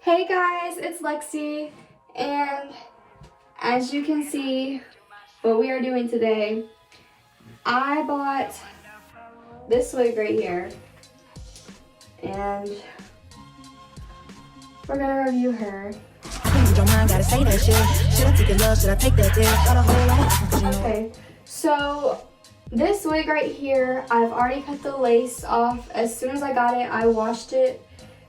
Hey guys, it's Lexi, and as you can see, what we are doing today, I bought this wig right here, and we're gonna review her. Okay, so this wig right here, I've already cut the lace off. As soon as I got it, I washed it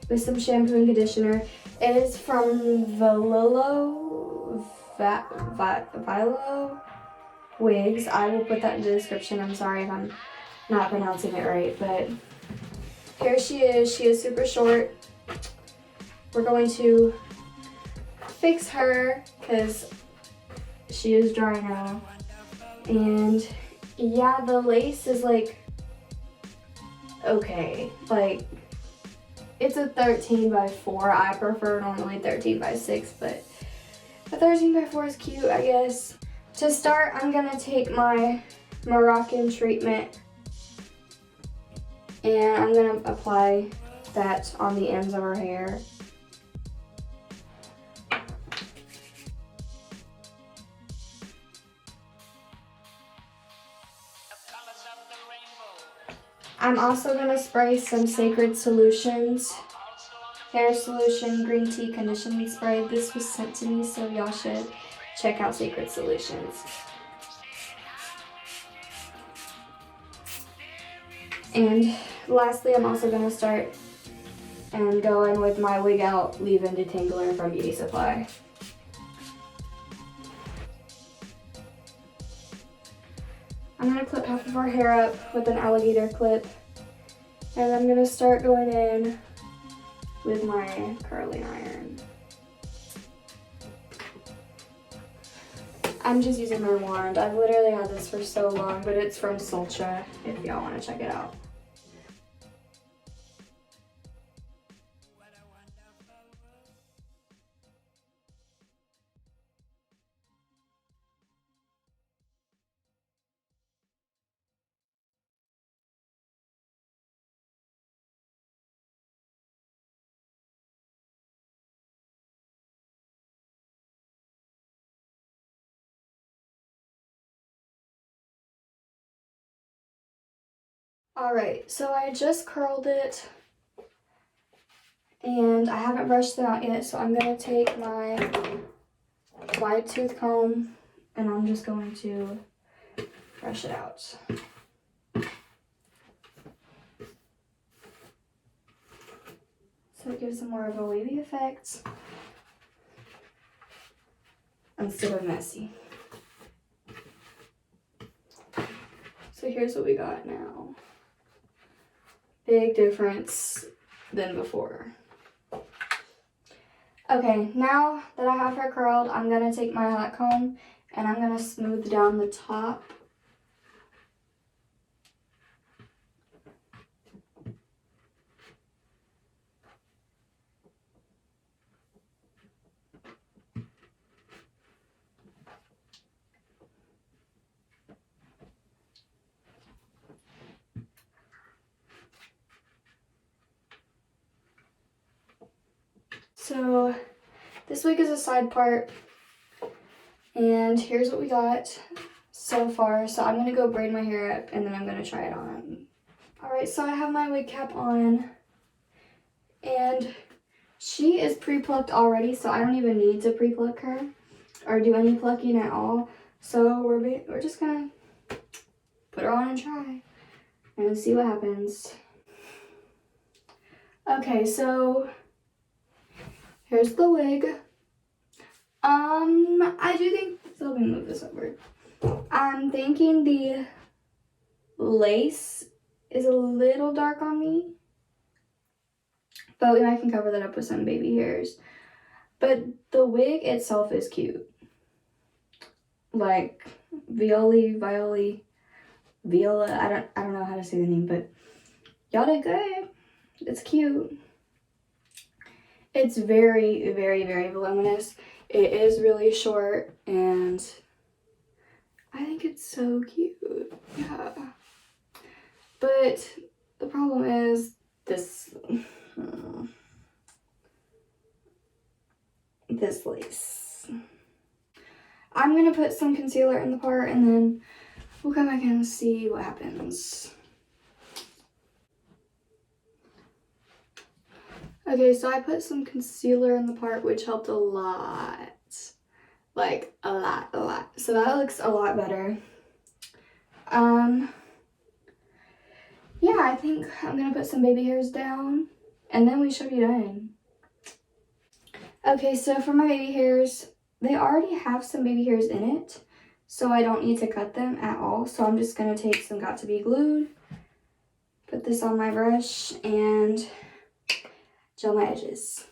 with some shampoo and conditioner. It is from Vilo Wigs. I will put that in the description. I'm sorry if I'm not pronouncing it right, but here she is. She is super short. We're going to fix her because she is dry now. And yeah, the lace is like, okay, like it's a 13 by 4. I prefer normally 13 by 6, but a 13 by 4 is cute, I guess. To start, I'm gonna take my Moroccan treatment and I'm gonna apply that on the ends of her hair. I'm also gonna spray some Sacred Solutions hair solution green tea conditioning spray. This was sent to me, so y'all should check out Sacred Solutions. And lastly, I'm also gonna start and go in with my Wig Out Leave-In Detangler from Beauty Supply. I'm gonna clip half of her hair up with an alligator clip, and I'm gonna start going in with my curling iron. I'm just using my wand. I've literally had this for so long, but it's from Sultra if y'all wanna check it out. Alright, so I just curled it and I haven't brushed it out yet, so I'm gonna take my wide tooth comb and I'm just going to brush it out. So it gives it more of a wavy effect instead of messy. So here's what we got now. Big difference than before. Okay, now that I have her curled, I'm gonna take my hot comb and I'm gonna smooth down the top. So this wig is a side part, and here's what we got so far. So I'm gonna go braid my hair up and then I'm gonna try it on. All right, so I have my wig cap on and she is pre-plucked already, so I don't even need to pre-pluck her or do any plucking at all. So we're just gonna put her on and try and see what happens. Okay, so here's the wig. I do think, so let me move this over. I'm thinking the lace is a little dark on me, but I can cover that up with some baby hairs. But the wig itself is cute. Like Viola, I don't know how to say the name, but y'all did good. It's cute. It's very, very, very voluminous. It is really short and I think it's so cute. Yeah. But the problem is this this lace. I'm going to put some concealer in the part and then we'll come back and see what happens. Okay, so I put some concealer in the part, which helped a lot. Like, a lot. So that looks a lot better. Yeah, I think I'm gonna put some baby hairs down and then we should be done. Okay, so for my baby hairs, they already have some baby hairs in it, so I don't need to cut them at all. So I'm just gonna take some Got To Be glued, put this on my brush, and gel my edges.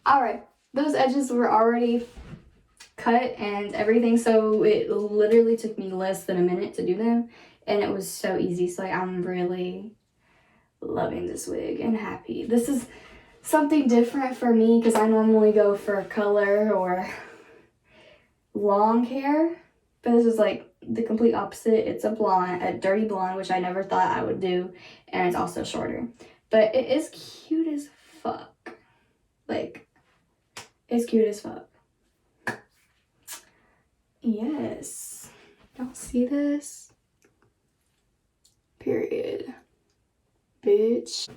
Alright, those edges were already cut and everything, so it literally took me less than a minute to do them, and it was so easy. So like, I'm really loving this wig and happy. This is something different for me because I normally go for color or long hair, but this is like the complete opposite. It's a blonde, a dirty blonde, which I never thought I would do, and it's also shorter, but it is cute as fuck. Like, it's cute as fuck. Yes. Y'all see this? Period. Bitch.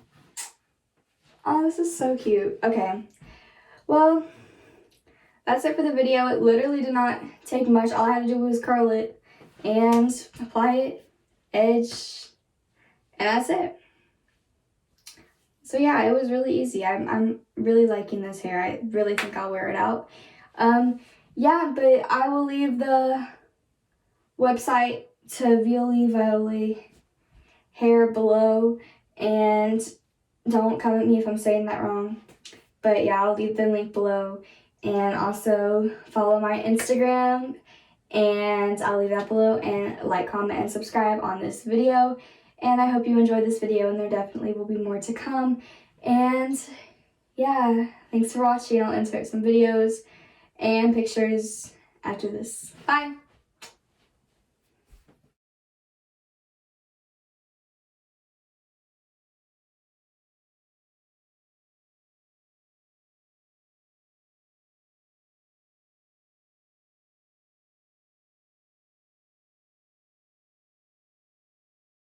Oh, this is so cute. Okay. Well, that's it for the video. It literally did not take much. All I had to do was curl it and apply it, edge, and that's it. So yeah, it was really easy. I'm really liking this hair. I really think I'll wear it out. Yeah, but I will leave the website to Violi hair below, and don't come at me if I'm saying that wrong. But yeah, I'll leave the link below, and also follow my Instagram, and I'll leave that below, and like, comment, and subscribe on this video. And I hope you enjoyed this video, and there definitely will be more to come. And yeah, thanks for watching. I'll insert some videos and pictures after this. Bye!